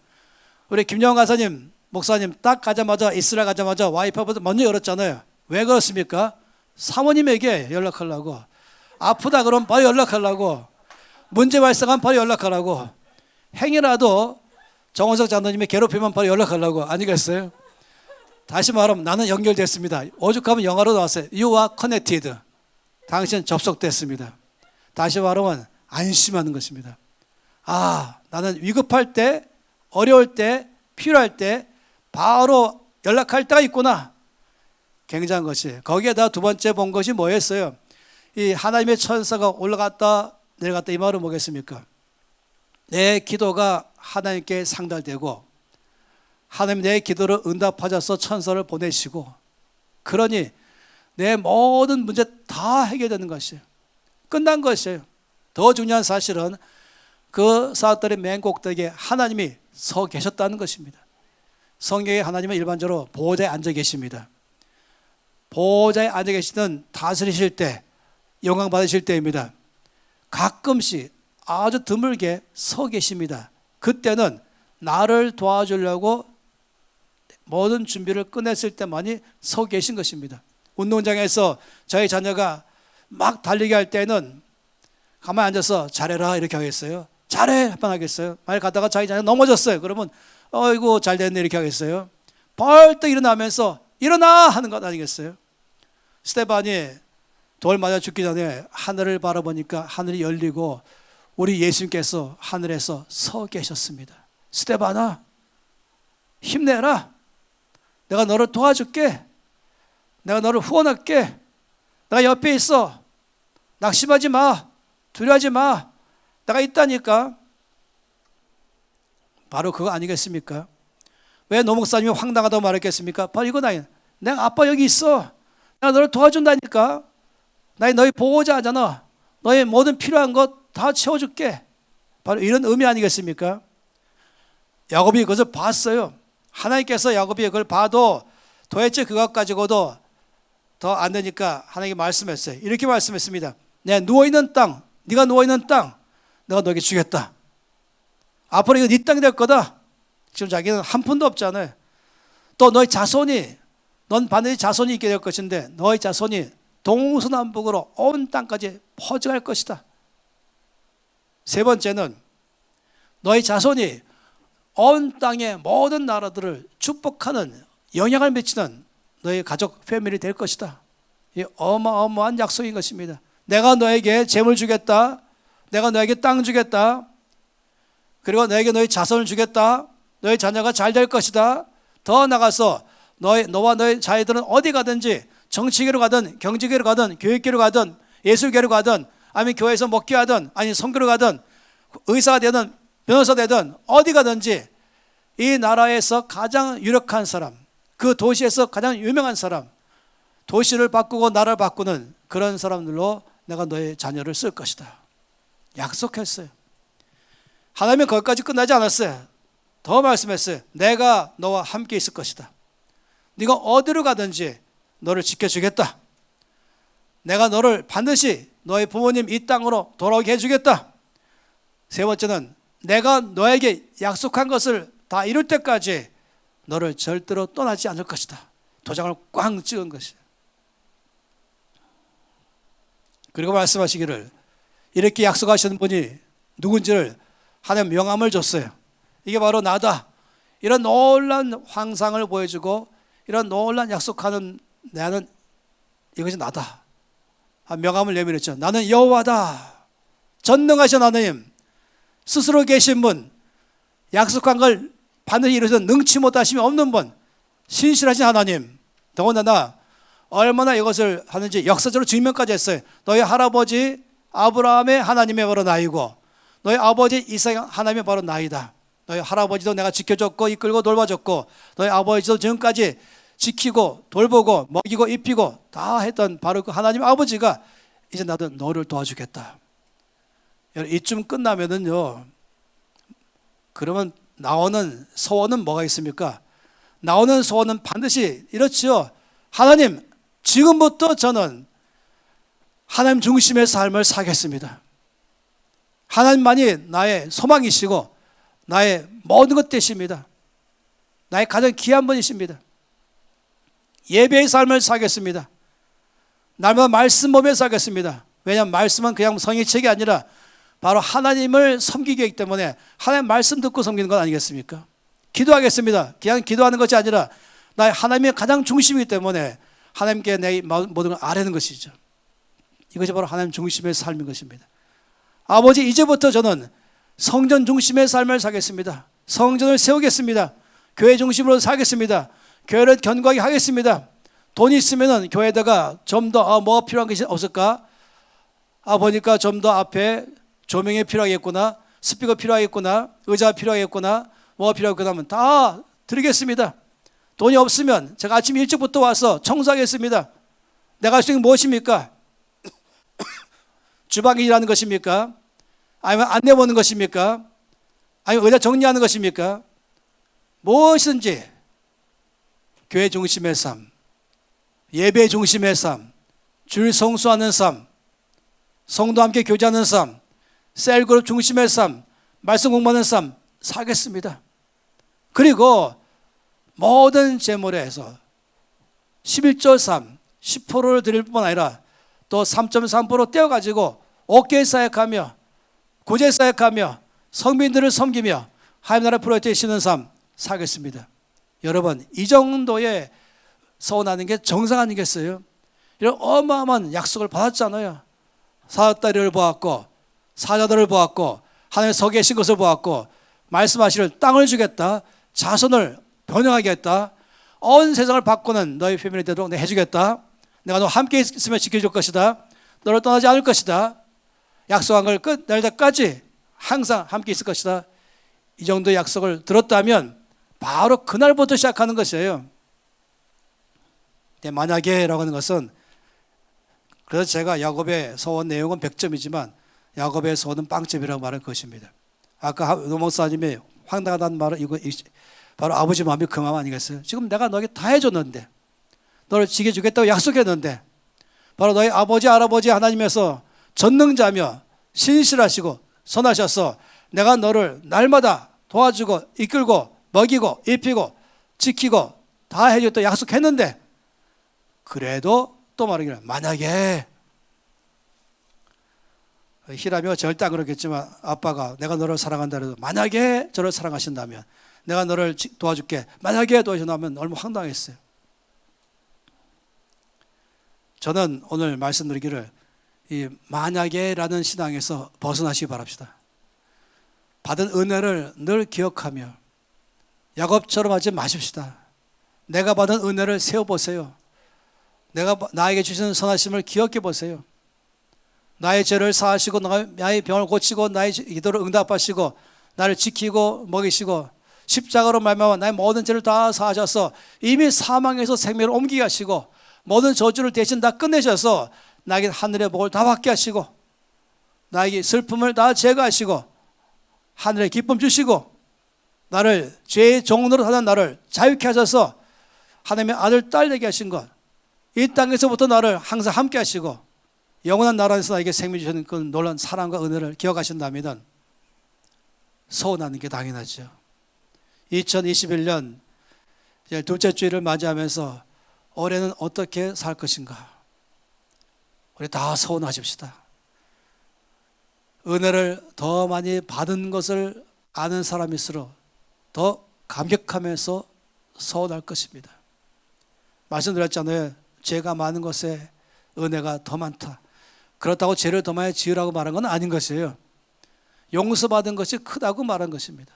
우리 김영환 가사님, 목사님 딱 가자마자, 이스라엘 가자마자 와이파이부터 먼저 열었잖아요. 왜 그렇습니까? 사모님에게 연락하려고. 아프다 그러면 바로 연락하려고. 문제 발생하면 바로 연락하려고. 행여라도 정원석 장로님이 괴롭히면 바로 연락하려고. 아니겠어요? 다시 말하면 나는 연결됐습니다. 오죽하면 영어로 나왔어요. You are connected. 당신 접속됐습니다. 다시 말하면 안심하는 것입니다. 아, 나는 위급할 때, 어려울 때, 필요할 때 바로 연락할 때가 있구나. 굉장한 것이. 거기에다 두 번째 본 것이 뭐였어요? 이 하나님의 천사가 올라갔다 내려갔다, 이 말은 뭐겠습니까? 내 기도가 하나님께 상달되고 하나님 내 기도를 응답하셔서 천사를 보내시고, 그러니 내 모든 문제 다 해결되는 것이에요. 끝난 것이에요. 더 중요한 사실은 그 사닥다리 맨 꼭대기에 하나님이 서 계셨다는 것입니다. 성경에 하나님은 일반적으로 보호자에 앉아 계십니다. 보호자에 앉아 계시는 다스리실 때, 영광 받으실 때입니다. 가끔씩 아주 드물게 서 계십니다. 그때는 나를 도와주려고 모든 준비를 끝냈을 때만이 서 계신 것입니다. 운동장에서 저희 자녀가 막 달리기 할 때는 가만히 앉아서 잘해라 이렇게 하겠어요? 잘해 한번 하겠어요? 만약 가다가 자기 자녀가 넘어졌어요. 그러면 어이구 잘 됐네 이렇게 하겠어요? 벌떡 일어나면서 일어나 하는 것 아니겠어요? 스데반이 돌 맞아 죽기 전에 하늘을 바라보니까 하늘이 열리고 우리 예수님께서 하늘에서 서 계셨습니다. 스데반아, 힘내라. 내가 너를 도와줄게. 내가 너를 후원할게. 내가 옆에 있어. 낙심하지 마. 두려워하지 마. 내가 있다니까. 바로 그거 아니겠습니까? 왜 노 목사님이 황당하다고 말했겠습니까? 바로 이건 아니에요. 내가 아빠 여기 있어. 내가 너를 도와준다니까. 나 너희 보호자잖아. 너의 모든 필요한 것 다 채워줄게. 바로 이런 의미 아니겠습니까? 야곱이 그것을 봤어요. 하나님께서 야곱이 그걸 봐도 도대체 그것 가지고도 더 안 되니까 하나님께 말씀했어요. 이렇게 말씀했습니다. 내 누워있는 땅, 네가 누워있는 땅 내가 너에게 주겠다. 앞으로 이거 네 땅이 될 거다. 지금 자기는 한 푼도 없잖아요. 또 너희 자손이, 넌 반드시 자손이 있게 될 것인데 너희 자손이 동서남북으로 온 땅까지 퍼져갈 것이다. 세 번째는 너희 자손이 온 땅의 모든 나라들을 축복하는 영향을 미치는 너희 가족 패밀리 될 것이다. 이 어마어마한 약속인 것입니다. 내가 너에게 재물 주겠다. 내가 너에게 땅 주겠다. 그리고 너에게 너희 자손을 주겠다. 너희 자녀가 잘 될 것이다. 더 나가서 너와 너희 자녀들은 어디 가든지 정치계로 가든 경제계로 가든 교육계로 가든 예술계로 가든 아니면 교회에서 목회하든 아니면 선교로 가든 의사가 되든 변호사 되든 어디 가든지 이 나라에서 가장 유력한 사람, 그 도시에서 가장 유명한 사람, 도시를 바꾸고 나라를 바꾸는 그런 사람들로 내가 너의 자녀를 쓸 것이다. 약속했어요. 하나님은 거기까지 끝나지 않았어요. 더 말씀했어요. 내가 너와 함께 있을 것이다. 네가 어디로 가든지 너를 지켜주겠다. 내가 너를 반드시 너의 부모님 이 땅으로 돌아오게 해주겠다. 세 번째는 내가 너에게 약속한 것을 다 이룰 때까지 너를 절대로 떠나지 않을 것이다. 도장을 꽝 찍은 것이에요. 그리고 말씀하시기를 이렇게 약속하시는 분이 누군지를 하나님 명함을 줬어요. 이게 바로 나다. 이런 놀라운 환상을 보여주고 이런 놀라운 약속하는 나는 이것이 나다. 명함을 내밀었죠. 나는 여호와다. 전능하신 하나님, 스스로 계신 분, 약속한 걸 반드시 이루어서 능치 못하심이 없는 분, 신실하신 하나님. 더군다나 얼마나 이것을 하는지 역사적으로 증명까지 했어요. 너희 할아버지 아브라함의 하나님의 바로 나이고 너희 아버지 이삭의 하나님의 바로 나이다. 너희 할아버지도 내가 지켜줬고 이끌고 돌봐줬고 너희 아버지도 지금까지 지키고 돌보고 먹이고 입히고 다 했던 바로 그 하나님 아버지가 이제 나도 너를 도와주겠다. 이쯤 끝나면은요, 그러면 나오는 소원은 뭐가 있습니까? 나오는 소원은 반드시 이렇지요. 하나님, 지금부터 저는 하나님 중심의 삶을 살겠습니다. 하나님만이 나의 소망이시고 나의 모든 것 되십니다. 나의 가장 귀한 분이십니다. 예배의 삶을 살겠습니다. 날마다 말씀 보며 살겠습니다. 왜냐하면 말씀은 그냥 성의책이 아니라 바로 하나님을 섬기기 때문에 하나님 말씀 듣고 섬기는 것 아니겠습니까? 기도하겠습니다. 그냥 기도하는 것이 아니라 나의 하나님의 가장 중심이기 때문에 하나님께 내 모든 걸 아뢰는 것이죠. 이것이 바로 하나님 중심의 삶인 것입니다. 아버지, 이제부터 저는 성전 중심의 삶을 살겠습니다. 성전을 세우겠습니다. 교회 중심으로 살겠습니다. 교회를 견고하게 하겠습니다. 돈이 있으면 교회에다가 좀 더 뭐 필요한 것이 없을까? 보니까 좀 더 앞에 조명이 필요하겠구나, 스피커 필요하겠구나, 의자 필요하겠구나, 뭐 필요하겠구나 하면 다 드리겠습니다. 돈이 없으면 제가 아침 일찍부터 와서 청소하겠습니다. 내가 할 수 있는 무엇입니까? 주방에 일하는 것입니까? 아니면 안내 보는 것입니까? 아니면 의자 정리하는 것입니까? 무엇이든지 교회 중심의 삶, 예배 중심의 삶, 줄 성수하는 삶, 성도 함께 교제하는 삶, 셀그룹 중심의 삶, 말씀 공부하는 삶 살겠습니다. 그리고 모든 재물에서 11조 3, 10%를 드릴 뿐만 아니라 또 3.3% 떼어가지고 옥교회 사역하며 구제 사역하며 성민들을 섬기며 하나님 나라 프로젝트에 심는 삶 살겠습니다. 여러분, 이 정도의 서원하는 게 정상 아니겠어요? 이런 어마어마한 약속을 받았잖아요. 사다리를 보았고 사자들을 보았고 하나님의 서 계신 것을 보았고 말씀하시를 땅을 주겠다, 자손을 번영하겠다, 온 세상을 바꾸는 너희 패밀리 되도록 내가 해주겠다, 내가 너 함께 있으면 지켜줄 것이다, 너를 떠나지 않을 것이다, 약속한 걸 끝낼 때까지 항상 함께 있을 것이다. 이 정도의 약속을 들었다면 바로 그날부터 시작하는 것이에요. 만약에 라고 하는 것은, 그래서 제가 야곱의 서원 내용은 100점이지만 야곱의 서원은 빵점이라고 말할 것입니다. 아까 노 목사님이 황당하다는 말은 이거 바로 아버지 마음이 그 마음 아니겠어요? 지금 내가 너에게 다 해줬는데, 너를 지켜주겠다고 약속했는데, 바로 너희 아버지 할아버지 하나님에서 전능자며 신실하시고 선하셔서 내가 너를 날마다 도와주고 이끌고 먹이고 입히고 지키고 다 해줬다고 약속했는데, 그래도 또 말하기를 만약에, 히라미가 절대 안 그렇겠지만 아빠가 내가 너를 사랑한다 해도 만약에 저를 사랑하신다면 내가 너를 도와줄게, 만약에 도와준다면 얼마나 황당했어요. 저는 오늘 말씀드리기를 이 만약에라는 신앙에서 벗어나시기 바랍시다. 받은 은혜를 늘 기억하며 야곱처럼 하지 마십시다. 내가 받은 은혜를 세워보세요. 내가 나에게 주신 선하심을 기억해 보세요. 나의 죄를 사하시고 나의 병을 고치고 나의 기도를 응답하시고 나를 지키고 먹이시고 십자가로 말미암아 나의 모든 죄를 다 사하셔서 이미 사망에서 생명을 옮기게 하시고 모든 저주를 대신 다 끝내셔서 나에게 하늘의 복을 다 받게 하시고 나에게 슬픔을 다 제거하시고 하늘의 기쁨 주시고 나를 죄의 종로로 하는 나를 자유케 하셔서 하나님의 아들 딸 되게 하신 것, 이 땅에서부터 나를 항상 함께 하시고 영원한 나라에서 나에게 생명 주시는 그 놀라운 사랑과 은혜를 기억하신다면 서운하는 게 당연하죠. 2021년 둘째 주일을 맞이하면서 올해는 어떻게 살 것인가, 우리 다 서운하십시다. 은혜를 더 많이 받은 것을 아는 사람일수록 더 감격하면서 서운할 것입니다. 말씀드렸잖아요. 죄가 많은 것에 은혜가 더 많다. 그렇다고 죄를 더 많이 지으라고 말한 건 아닌 것이에요. 용서받은 것이 크다고 말한 것입니다.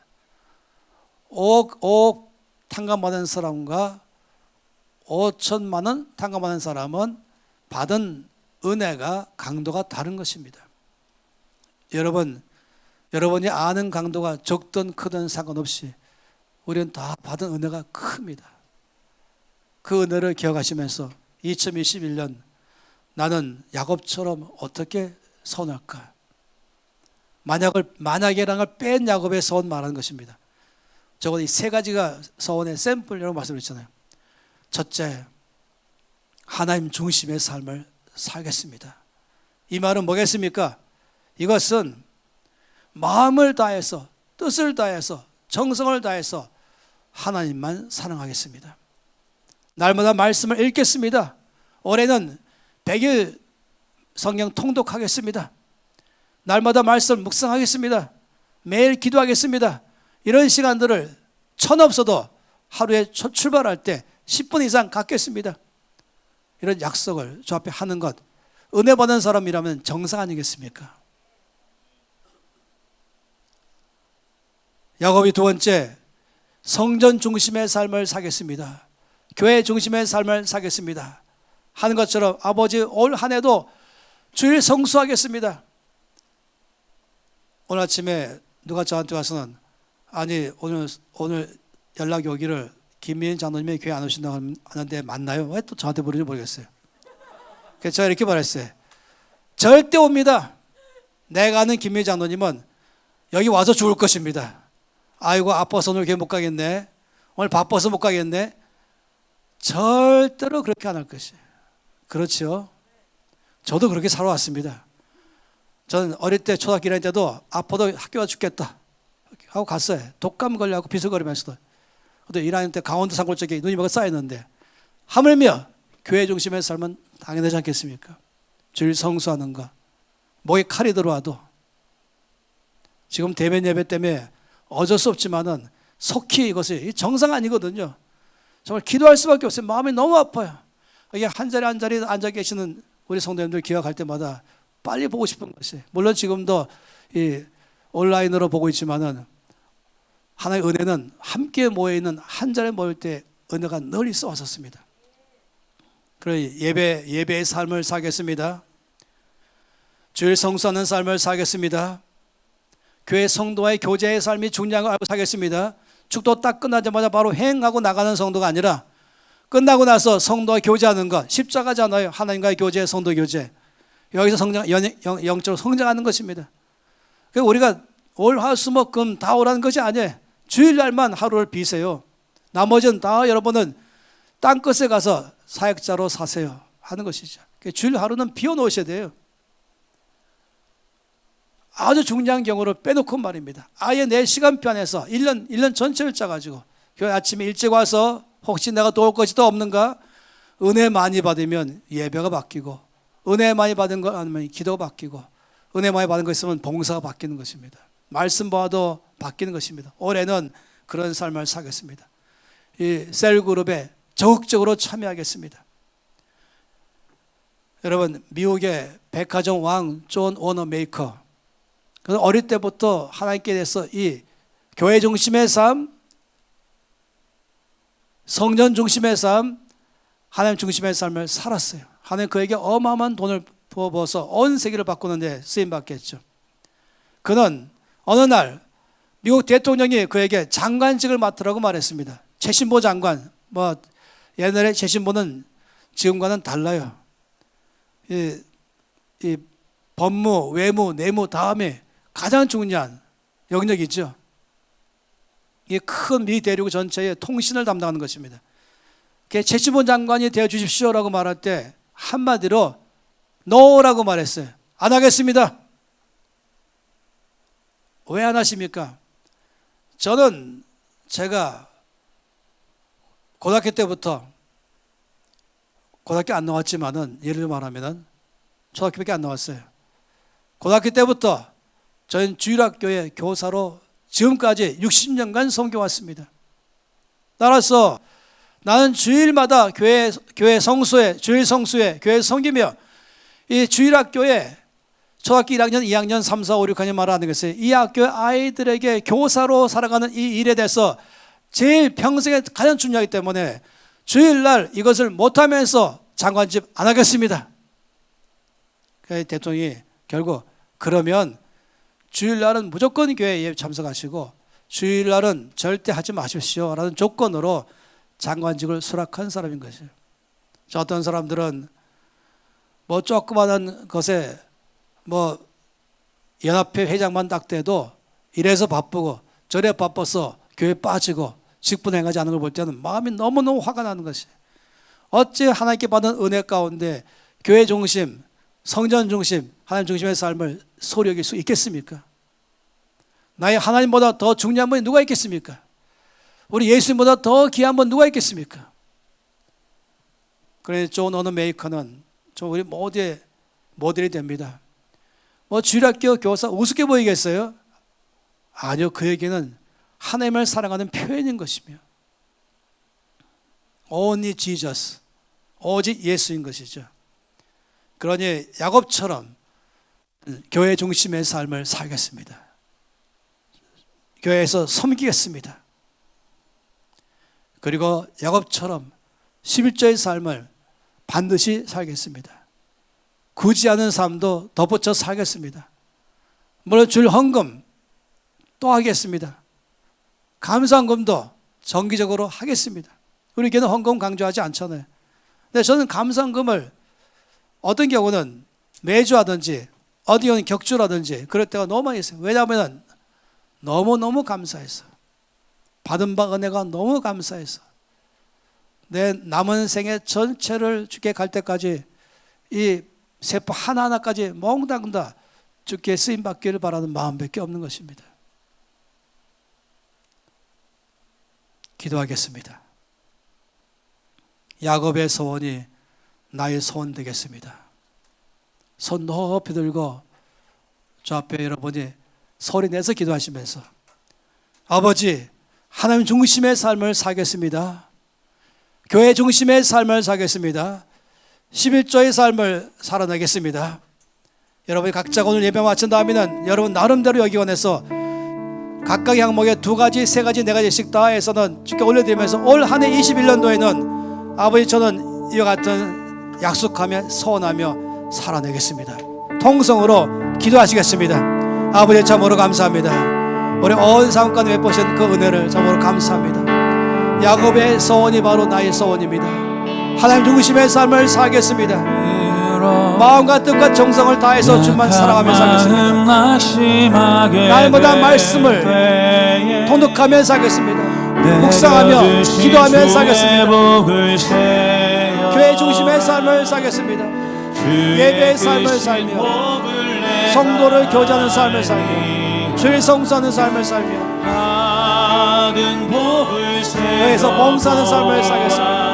5억 탕감받은 사람과 5천만 원 탕감받은 사람은 받은 은혜가 강도가 다른 것입니다. 여러분이 아는 강도가 적든 크든 상관없이 우리는 다 받은 은혜가 큽니다. 그 은혜를 기억하시면서 2021년 나는 야곱처럼 어떻게 서운할까? 만약에라는 걸 뺀 야곱의 서운 말하는 것입니다. 적어도 이 세 가지가 서운의 샘플이라고 말씀드렸잖아요. 첫째, 하나님 중심의 삶을 살겠습니다. 이 말은 뭐겠습니까? 이것은 마음을 다해서, 뜻을 다해서, 정성을 다해서 하나님만 사랑하겠습니다. 날마다 말씀을 읽겠습니다. 올해는 100일 성경 통독하겠습니다. 날마다 말씀 묵상하겠습니다. 매일 기도하겠습니다. 이런 시간들을 천 없어도 하루에 출발할 때 10분 이상 갖겠습니다. 이런 약속을 저 앞에 하는 것, 은혜 받은 사람이라면 정상 아니겠습니까? 야곱이 두 번째, 성전 중심의 삶을 사겠습니다. 교회 중심의 삶을 사겠습니다 하는 것처럼 아버지 올 한 해도 주일 성수하겠습니다. 오늘 아침에 누가 저한테 와서는 아니 오늘 연락이 오기를 김미인 장로님이 교회 안 오신다고 하는데 맞나요? 왜 또 저한테 물은지 모르겠어요. 그래서 제가 이렇게 말했어요. 절대 옵니다. 내가 아는 김미인 장로님은 여기 와서 죽을 것입니다. 아이고 아파서 오늘 교회 못 가겠네, 오늘 바빠서 못 가겠네, 절대로 그렇게 안 할 것이에요. 그렇죠? 저도 그렇게 살아왔습니다. 저는 어릴 때 초등학교 1학년 때도 아파도 학교가 죽겠다 하고 갔어요. 독감 걸려고 비슬거리면서도. 또 1학년 때 강원도 산골 쪽에 눈이 막 쌓였는데 하물며 교회 중심의 삶은 당연하지 않겠습니까? 주일 성수하는 거, 목에 칼이 들어와도 지금 대면 예배 때문에 어쩔 수 없지만은 속히 이것이 정상 아니거든요. 정말 기도할 수밖에 없어요. 마음이 너무 아파요. 이게 한 자리 한 자리 앉아 계시는 우리 성도님들 기억할 때마다 빨리 보고 싶은 것이, 물론 지금도 이 온라인으로 보고 있지만은 하나의 은혜는 함께 모여있는 한 자리에 모일 때 은혜가 늘 있어 왔었습니다. 그래 예배의 삶을 살겠습니다. 주일 성수하는 삶을 살겠습니다. 교회 성도와의 교제의 삶이 중요한 걸 알고 살겠습니다. 축도 딱 끝나자마자 바로 행하고 나가는 성도가 아니라 끝나고 나서 성도와 교제하는 것, 십자가잖아요. 하나님과의 교제, 성도 교제. 여기서 영적으로 성장하는 것입니다. 그러니까 우리가 올, 화, 수, 목, 금 다 오라는 것이 아니에요. 주일날만 하루를 비세요. 나머지는 다 여러분은 땅끝에 가서 사역자로 사세요 하는 것이죠. 주일 하루는 비워놓으셔야 돼요. 아주 중요한 경우를 빼놓고 말입니다. 아예 내 시간편에서 1년 전체를 짜가지고 교회 아침에 일찍 와서 혹시 내가 도울 것이 더 없는가? 은혜 많이 받으면 예배가 바뀌고, 은혜 많이 받은 거 아니면 기도가 바뀌고, 은혜 많이 받은 거 있으면 봉사가 바뀌는 것입니다. 말씀 봐도 바뀌는 것입니다. 올해는 그런 삶을 살겠습니다. 이 셀그룹에 적극적으로 참여하겠습니다. 여러분, 미국의 백화점 왕 존 워너메이커, 그래서 어릴 때부터 하나님께 대해서 이 교회 중심의 삶, 성전 중심의 삶, 하나님 중심의 삶을 살았어요. 하나님 그에게 어마어마한 돈을 부어서 온 세계를 바꾸는 데 쓰임받겠죠. 그는 어느 날 미국 대통령이 그에게 장관직을 맡으라고 말했습니다. 최신보 장관, 옛날에 최신보는 지금과는 달라요. 이 법무, 외무, 내무 다음에 가장 중요한 영역이 있죠. 이 큰 미 대륙 전체의 통신을 담당하는 것입니다. 최신보 장관이 되어 주십시오라고 말할 때 한마디로 노라고 말했어요. 안 하겠습니다. 왜 안 하십니까? 저는 제가 고등학교 때부터, 고등학교 안 나왔지만은 예를 말하면은 초등학교밖에 안 나왔어요. 고등학교 때부터 저는 주일학교의 교사로 지금까지 60년간 섬겨왔습니다. 따라서 나는 주일마다 교회 성수회, 주일 성수회, 교회 섬기며 이 주일학교에 초등학교 1학년, 2학년, 3, 4, 5, 6학년 말하는 것은 이 학교의 아이들에게 교사로 살아가는 이 일에 대해서 제일 평생에 가장 중요하기 때문에 주일날 이것을 못하면서 장관직 안 하겠습니다. 대통령이 결국 그러면 주일날은 무조건 교회에 참석하시고 주일날은 절대 하지 마십시오 라는 조건으로 장관직을 수락한 사람인 것이에요. 어떤 사람들은 조그마한 것에 연합회 회장만 딱 돼도 이래서 바쁘고 저래 바빠서 교회 빠지고 직분 행하지 않는 걸 볼 때는 마음이 너무너무 화가 나는 것이에요. 어찌 하나님께 받은 은혜 가운데 교회 중심, 성전 중심, 하나님 중심의 삶을 소홀히 여길 수 있겠습니까? 나의 하나님보다 더 중요한 분이 누가 있겠습니까? 우리 예수님보다 더 귀한 분 누가 있겠습니까? 그래서 존 워너메이커는 우리 모두의 모델이 됩니다. 주일학교 교사 우습게 보이겠어요? 아니요, 그에게는 하나님을 사랑하는 표현인 것이며 Only Jesus, 오직 예수인 것이죠. 그러니 야곱처럼 교회 중심의 삶을 살겠습니다. 교회에서 섬기겠습니다. 그리고 야곱처럼 11조의 삶을 반드시 살겠습니다. 굳이 않은 삶도 덧붙여 살겠습니다. 물론 줄 헌금 또 하겠습니다. 감사헌금도 정기적으로 하겠습니다. 우리 교회는 헌금 강조하지 않잖아요. 근데 저는 감사헌금을 어떤 경우는 매주 하든지 어디 오는 격주라든지 그럴 때가 너무 많이 있어요. 왜냐하면 너무너무 감사해서, 받은 바 은혜가 너무 감사해서 내 남은 생애 전체를 주께 갈 때까지 이 세포 하나하나까지 몽땅 다 주께 쓰임 받기를 바라는 마음밖에 없는 것입니다. 기도하겠습니다. 야곱의 소원이 나의 소원 되겠습니다. 손 높이 들고 저 앞에 여러분이 소리 내서 기도하시면서 아버지, 하나님 중심의 삶을 살겠습니다. 교회 중심의 삶을 살겠습니다. 11조의 삶을 살아내겠습니다. 여러분이 각자가 오늘 예배 마친 다음에는 여러분 나름대로 여기 원해서 각각의 항목에 2가지, 3가지, 4가지씩 다 해서는 주께 올려드리면서 올 한 해 21년도에는 아버지 저는 이와 같은 약속하며 소원하며 살아내겠습니다. 통성으로 기도하시겠습니다. 아버지 참으로 감사합니다. 우리 온 삶 가운데 베푸신 그 은혜를 참으로 감사합니다. 야곱의 소원이 바로 나의 소원입니다. 하나님 중심의 삶을 살겠습니다. 마음과 뜻과 정성을 다해서 주만 사랑하며 살겠습니다. 날마다 말씀을 통독하며 살겠습니다. 묵상하며 기도하며 살겠습니다. 교회 중심의 삶을 살겠습니다. 예배의 삶을 살며 성도를 교제하는 삶을 살며 주일 성수하는 삶을 살며 교회에서 봉사하는 삶을 살겠습니다.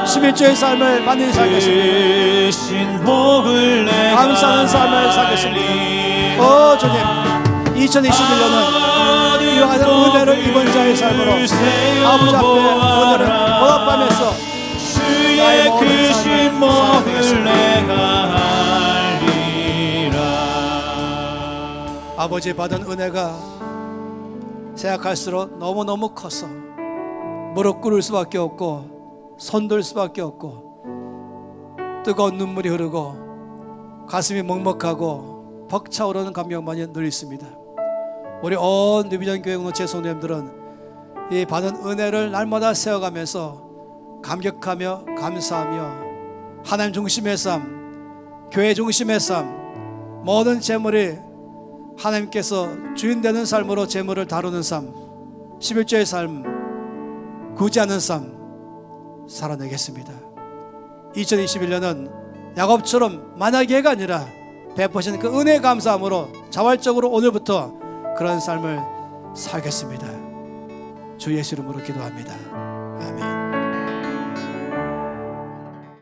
11조의 삶을 반드시 살겠습니다. 감사하는 삶을 살겠습니다. 주님, 2021년은 이와 같은 은혜를 입은 자의 삶으로 아버지 앞에 은혜를 보답하면서 나의 모든 삶을 살아내겠습니다. 아버지 받은 은혜가 생각할수록 너무너무 커서 무릎 꿇을 수밖에 없고 손들 수밖에 없고 뜨거운 눈물이 흐르고 가슴이 먹먹하고 벅차오르는 감격만이 늘 있습니다. 우리 온 뉴비전 교회 공동체 성도님들은 이 받은 은혜를 날마다 세워가면서 감격하며 감사하며 하나님 중심의 삶, 교회 중심의 삶, 모든 재물이 하나님께서 주인 되는 삶으로 재물을 다루는 삶, 11조의 삶, 구제하는 삶 살아내겠습니다. 2021년은 야곱처럼 만약에가 아니라 베푸신 그 은혜 감사함으로 자발적으로 오늘부터 그런 삶을 살겠습니다. 주 예수 이름으로 기도합니다.